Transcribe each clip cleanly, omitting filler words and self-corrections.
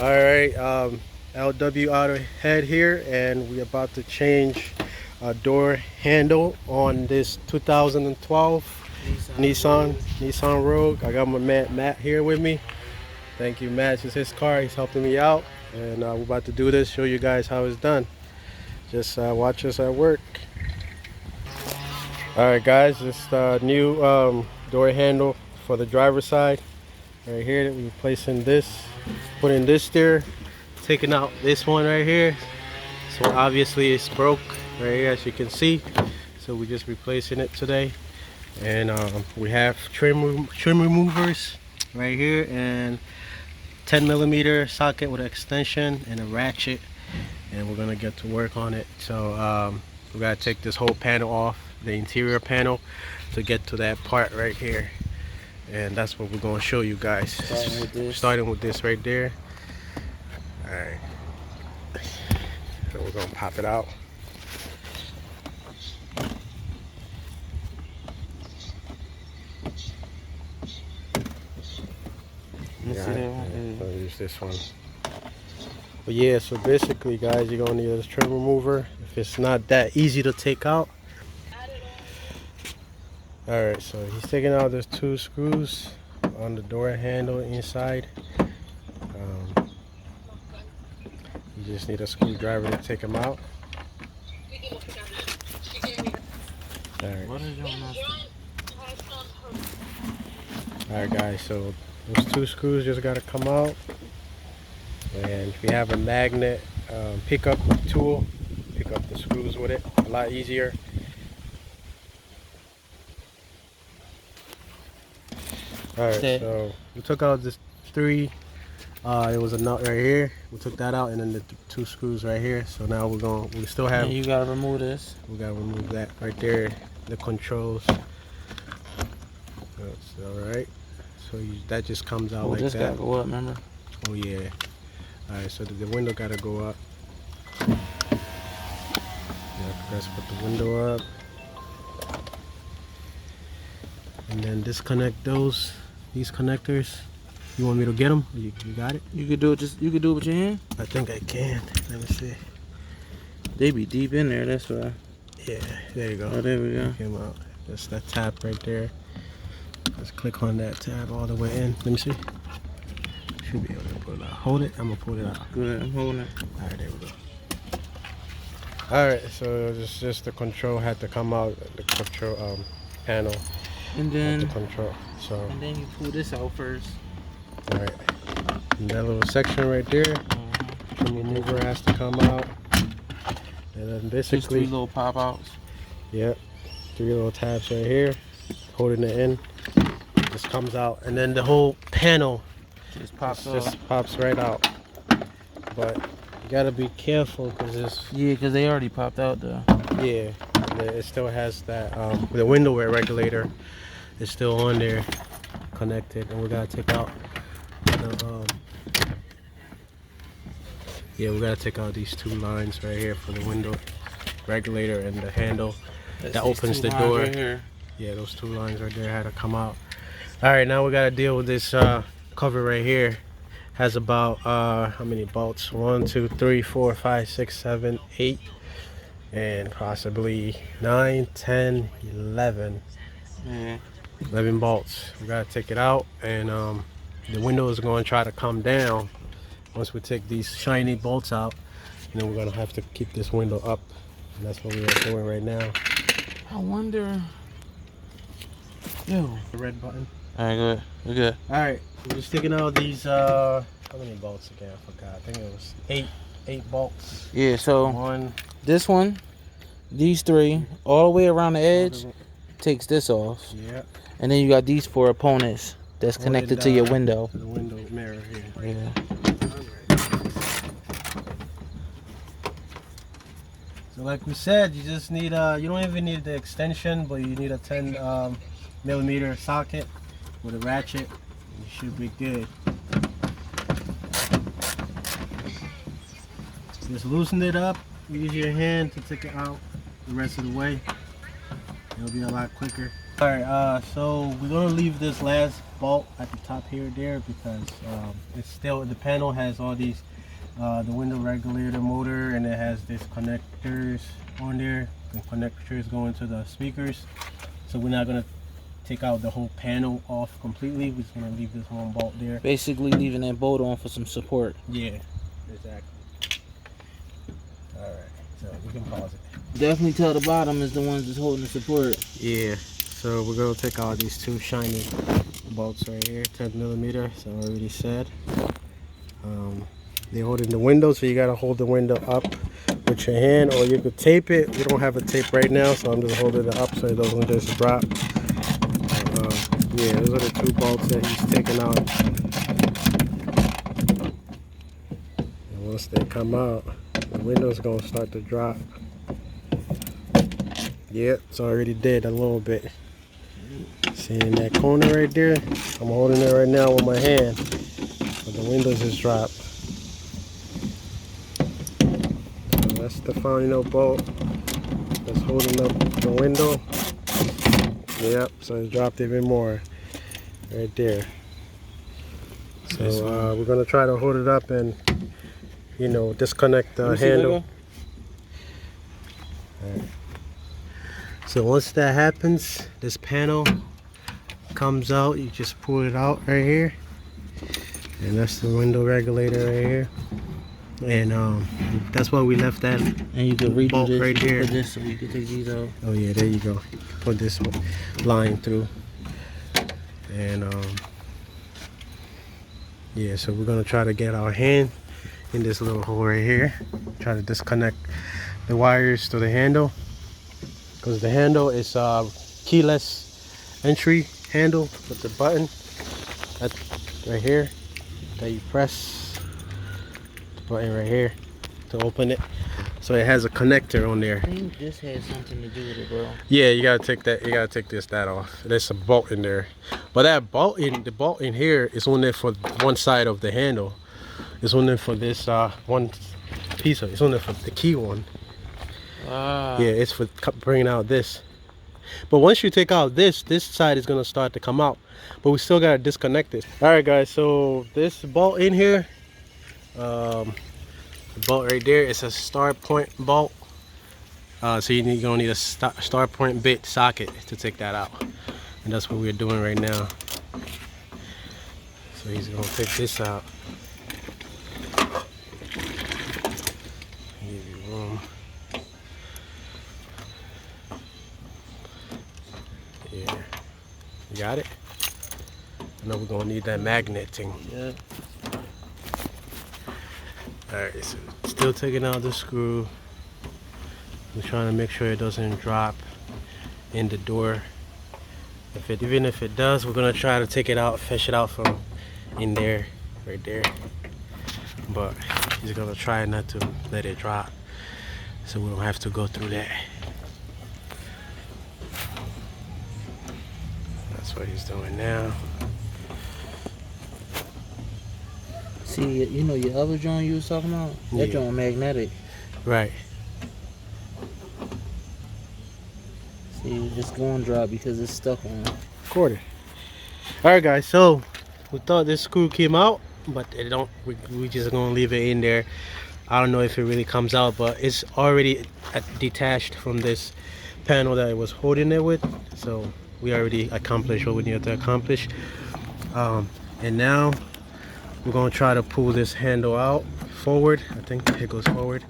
All right, LW outer head here, and we're about to change a door handle on this 2012 Nissan Rogue. I got my man Matt here with me. Thank you, Matt. This is his car. He's helping me out, and we're about to do this. Show you guys how it's done. Just watch us at work. All right, guys. This new door handle for the driver's side. Right here, we're replacing this, putting this there, taking out this one right here. So obviously it's broke right here, as you can see. So we're just replacing it today. And we have trim removers right here, and 10mm socket with an extension and a ratchet. And we're gonna get to work on it. So we gotta take this whole panel off, the interior panel, to get to that part right here. And that's what we're going to show you guys. Starting with this right there. Alright. So we're going to pop it out. I'll use this one. But yeah, so basically guys, you're going to need a trim remover. If it's not that easy to take out. Alright, so he's taking out those 2 screws on the door handle inside. You just need a screwdriver to take them out. Alright guys, so those 2 screws just got to come out. And if you have a magnet pickup tool, pick up the screws with it, a lot easier. Alright, so we took out this 3, it was a nut right here, we took that out, and then the 2 screws right here. So now we still have, you gotta remove this, we gotta remove that right there, the controls. That's alright, so that just comes out like this that. gotta go up, remember? Oh yeah. Alright, so the window gotta go up. Yeah, let's put the window up, and then disconnect these connectors. You want me to get them? You got it? You could do it with your hand? I think I can. Let me see. They be deep in there, that's why. Yeah, there you go. Oh, there we go. Came out. That's that tab right there. Just click on that tab all the way in. Let me see. Should be able to pull it out. Hold it. I'm gonna pull it out. Good, I'm holding it. All right, there we go. All right, so just the control had to come out. The control panel. And then the control. So. And then you pull this out first. All right. And that little section right there. The remover has to come out. And then basically. Just 3 little pop outs. Yep. 3 little tabs right here, holding it in. Just comes out, and then the whole panel just pops right out. But you gotta be careful because it's because they already popped out though. Yeah, and it still has that the window regulator is still on there, connected, and we gotta take out the we gotta take out these 2 lines right here for the window regulator and the handle that opens the door. Right here. Yeah, those 2 lines right there had to come out. All right, now we gotta deal with this cover right here. Has about how many bolts? 1, 2, 3, 4, 5, 6, 7, 8, and possibly 9, 10, 11. Yeah. 11 bolts. We gotta take it out, and the window is going to try to come down once we take these shiny bolts out. And then we're gonna have to keep this window up, and that's what we are doing right now. I wonder. Yo, the red button. All right, good. We're good. All right, we're just taking out these. How many bolts again? I forgot. I think it was 8 bolts. Yeah. So this one, these 3, all the way around the edge, takes this off. Yeah. And then you got these 4 opponents that's connected to your window. To the window mirror here. Yeah. So like we said, you just need you don't even need the extension, but you need a 10mm socket with a ratchet. You should be good. Just loosen it up. Use your hand to take it out the rest of the way. It'll be a lot quicker. All right, so we're gonna leave this last bolt at the top here there because it's still, the panel has all these the window regulator motor, and it has these connectors on there, and connectors going to the speakers. So we're not gonna take out the whole panel off completely. We're just gonna leave this one bolt there. Basically leaving that bolt on for some support. Yeah, exactly. All right, so we can pause it. Definitely tell the bottom is the ones that's holding the support. Yeah, so we're gonna take out these two shiny bolts right here, 10mm. So I already said. They're holding the window, so you gotta hold the window up with your hand, or you could tape it. We don't have a tape right now, so I'm just holding it up so it doesn't just drop. Yeah, those are the two bolts that he's taking out. And once they come out, the window's gonna start to drop. Yep, it's already did a little bit. See in that corner right there? I'm holding it right now with my hand, but the windows just dropped. That's the final bolt that's holding up the window. Yep, so it's dropped even more right there. So we're gonna try to hold it up and, you know, disconnect the handle. Alright. So once that happens, this panel comes out. You just pull it out right here, and that's the window regulator right here. And that's why we left that. And you can redo bolt this right there. for this, so you can take these out. Oh yeah, there you go. Put this line through. And yeah, so we're gonna try to get our hand in this little hole right here. Try to disconnect the wires to the handle, because the handle is keyless entry handle with the button right here that you press. Button right here to open it, so it has a connector on there. I think this has something to do with it, bro. Yeah, you gotta take that. You gotta take that off. There's a bolt in there, but that bolt the bolt in here is only for one side of the handle. It's only for this one piece of. It's only for the key one. Ah. Yeah, it's for bringing out this. But once you take out this side is gonna start to come out. But we still gotta disconnect it. All right, guys. So this bolt in here. The bolt right there is a start point bolt, so you're gonna need a start point bit socket to take that out, and that's what we're doing right now. So he's gonna take this out. Give you room. Yeah, you got it. I know we're gonna need that magnet thing. Yeah. Alright, so still taking out the screw. We're trying to make sure it doesn't drop in the door. Even if it does, we're gonna try to take it out, fish it out from in there, right there. But he's gonna try not to let it drop, so we don't have to go through that. That's what he's doing now. See, you know your other joint you was talking about? That Yeah. joint magnetic. Right. See, it's going to drop because it's stuck on. Quarter. Alright guys, so we thought this screw came out, but it don't. We just gonna leave it in there. I don't know if it really comes out, but it's already detached from this panel that it was holding it with. So we already accomplished what we needed to accomplish. And now we're gonna try to pull this handle out forward. I think it goes forward.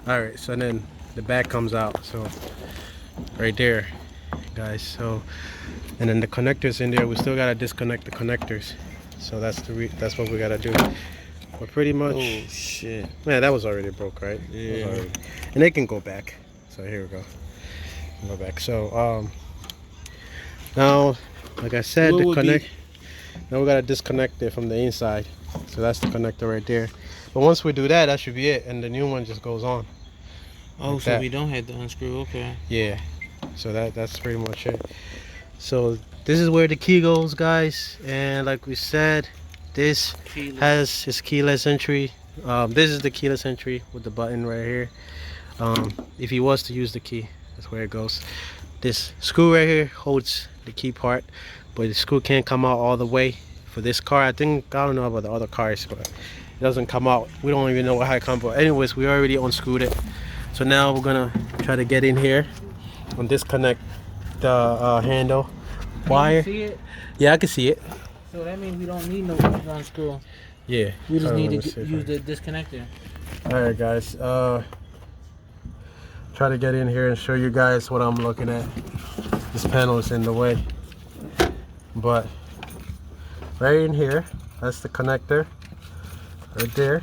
All right, so then the back comes out. So right there, guys. So, and then the connectors in there. We still gotta disconnect the connectors. So that's what we gotta do. But pretty much. Oh shit! Yeah, that was already broke, right? Yeah. And they can go back. So here we go. Go back. So now, like I said, the connect. Now we gotta disconnect it from the inside. So that's the connector right there. But once we do that, that should be it, and the new one just goes on. Oh, like so that. we don't have to unscrew. Okay. Yeah. So that's pretty much it. So this is where the key goes, guys. And like we said, this has its keyless entry. This is the keyless entry with the button right here. If he was to use the key, that's where it goes. This screw right here holds the key part. but the screw can't come out all the way for this car. I don't know about the other cars, but it doesn't come out. We don't even know how it comes out. Anyways, we already unscrewed it, so now we're gonna try to get in here and disconnect the handle wire. Can you see it? Yeah, I can see it. So that means we don't need no unscrew. Yeah, We just need to use the disconnector. all right, guys, try to get in here and show you guys what I'm looking at. This panel is in the way, but right in here, that's the connector right there.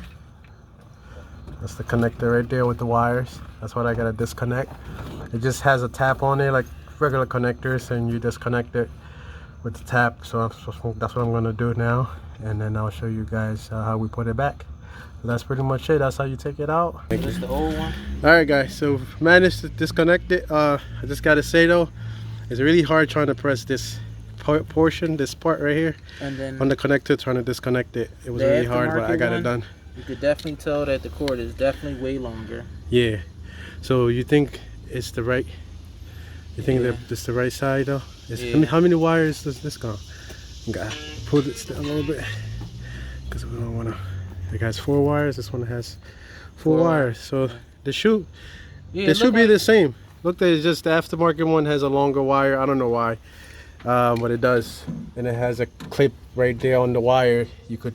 That's the connector right there with the wires. That's what I gotta disconnect. It just has a tap on it like regular connectors, and you disconnect it with the tap. So that's what I'm gonna do now, and then I'll show you guys how we put it back. So that's pretty much it. That's how you take it out. This is the old one. All right, guys, so managed to disconnect it. I just gotta say though, it's really hard trying to press this portion, this part right here, And then on the connector, trying to disconnect it. It was really hard, but I got it done. You could definitely tell that the cord is definitely way longer. Yeah. So you think it's the right? You think that it's the right side though? How many wires does this go? Gotta pull this down a little bit because we don't want to. It has 4 wires. This one has 4 wires. So they should be the same. Look, there's just the aftermarket one has a longer wire. I don't know why, but it does, and it has a clip right there on the wire. You could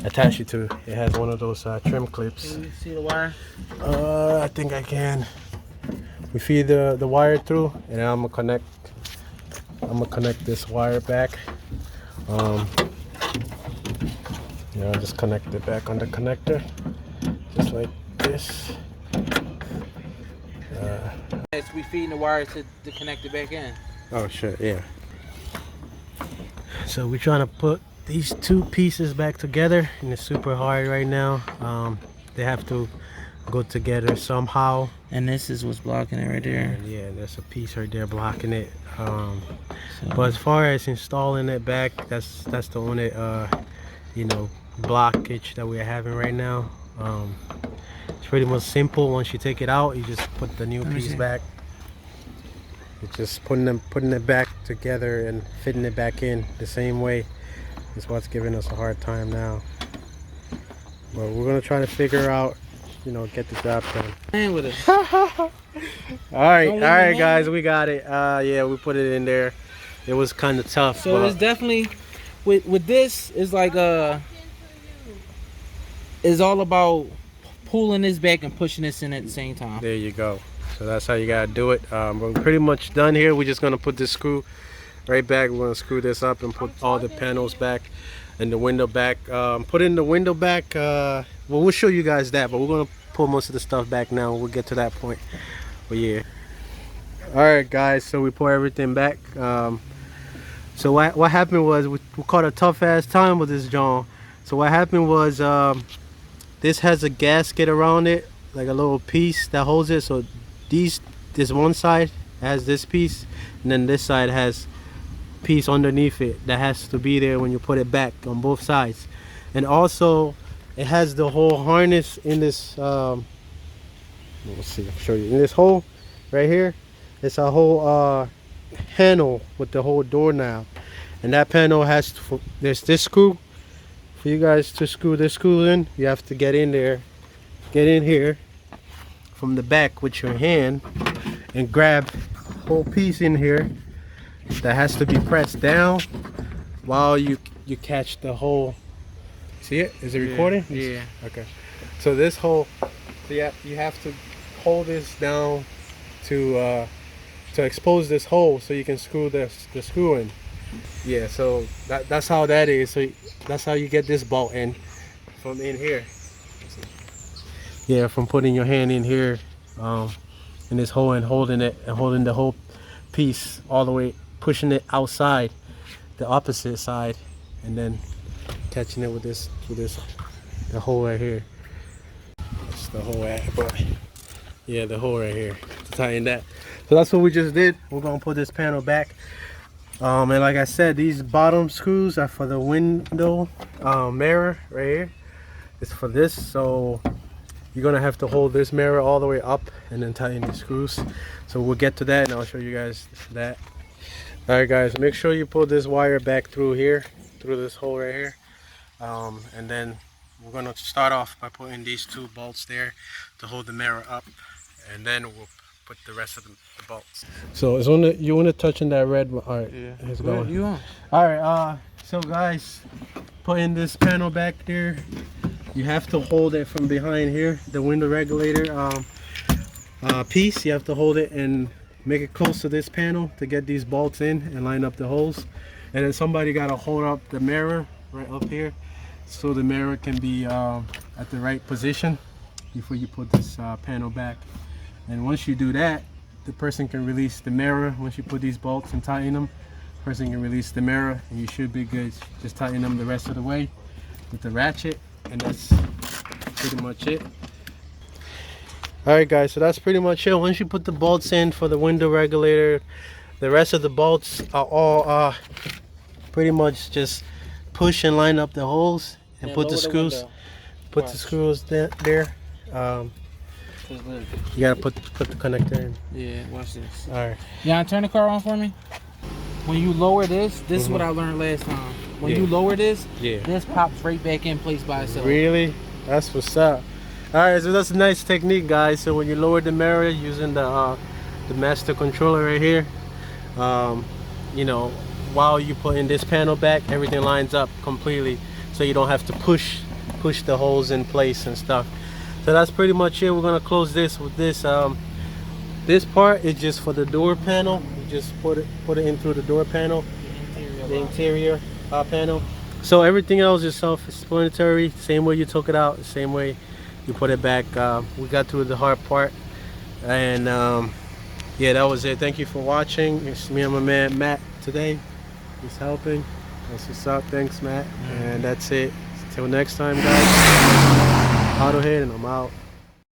attach it to. It has one of those trim clips. Can you see the wire? I think I can. We feed the wire through, and I'm gonna connect this wire back. I'll just connect it back on the connector, just like this. Yes, we feeding the wire to connect it back in. Oh shit, yeah. So we're trying to put these 2 pieces back together, and it's super hard right now. They have to go together somehow. And this is what's blocking it right there. And yeah, there's a piece right there blocking it. But as far as installing it back, that's the only blockage that we're having right now. It's pretty much simple. Once you take it out, you just put the new piece back. It's just putting it back together and fitting it back in the same way is what's giving us a hard time now. But we're gonna try to figure out, get the job done. Man with it. all right, guys, we got it. Yeah, we put it in there. It was kind of tough. So it's definitely with this is like it's all about pulling this back and pushing this in at the same time. There you go. So that's how you gotta do it. We're pretty much done here. We're just gonna put this screw right back. We're gonna screw this up and put all the panels back and the window back. Put in the window back. Well, we'll show you guys that, but we're gonna pull most of the stuff back now. We'll get to that point. But yeah. All right, guys. So we pour everything back. So what happened was we caught a tough ass time with this John. So what happened was this has a gasket around it, like a little piece that holds it. So this one side has this piece, and then this side has piece underneath it that has to be there when you put it back on both sides. And also it has the whole harness in this let's see, I'll show you. In this hole right here, it's a whole panel with the whole door knob, and that panel has there's this screw for you guys to screw this screw in. You have to get in here from the back with your hand and grab the whole piece in here that has to be pressed down while you catch the whole. See it? Is it recording? Yeah. Okay. So this whole, so you have to hold this down to expose this hole so you can screw the screw in. Yeah. So that's how that is. So that's how you get this bolt in from in here. Yeah, from putting your hand in here in this hole and holding it and holding the whole piece all the way, pushing it outside the opposite side, and then catching it with the hole right here. That's the hole the hole right here to tighten that. So that's what we just did. We're gonna put this panel back. And like I said, these bottom screws are for the window mirror right here. It's for this, so you're gonna have to hold this mirror all the way up and then tighten the screws. So we'll get to that and I'll show you guys that. All right, guys, make sure you pull this wire back through here, through this hole right here. And then we're gonna start off by putting these 2 bolts there to hold the mirror up, and then we'll put the rest of the bolts. So it's on the, you want to touch in that red one. All right, Yeah. it's Go ahead, going. you on? All right, so guys, putting this panel back there, you have to hold it from behind here, the window regulator piece. You have to hold it and make it close to this panel to get these bolts in and line up the holes. And then somebody got to hold up the mirror right up here, so the mirror can be at the right position before you put this panel back. And once you do that, the person can release the mirror. Once you put these bolts and tighten them, the person can release the mirror, and you should be good. Just tighten them the rest of the way with the ratchet, and that's pretty much it. All right, guys, so that's pretty much it. Once you put the bolts in for the window regulator, the rest of the bolts are all pretty much just push and line up the holes and Yeah, put the lower screws. Put the screws there. You gotta put the connector in. Yeah, watch this. All right. Yeah, turn the car on for me. When you lower this is what I learned last time. When you lower this, this pops right back in place by itself. Really? That's what's up. All right, so that's a nice technique, guys. So when you lower the mirror using the master controller right here, you know, while you put in this panel back, everything lines up completely, so you don't have to push the holes in place and stuff. So that's pretty much it. We're gonna close this with this. This part is just for the door panel. You just put it in through the door panel, the interior panel. So everything else is self-explanatory. Same way you took it out, the same way you put it back. We got through the hard part, and yeah, that was it. Thank you for watching. It's me and my man Matt today. He's helping. That's what's up. Thanks, Matt. And that's it. Till next time, guys. Autohead, and I'm out.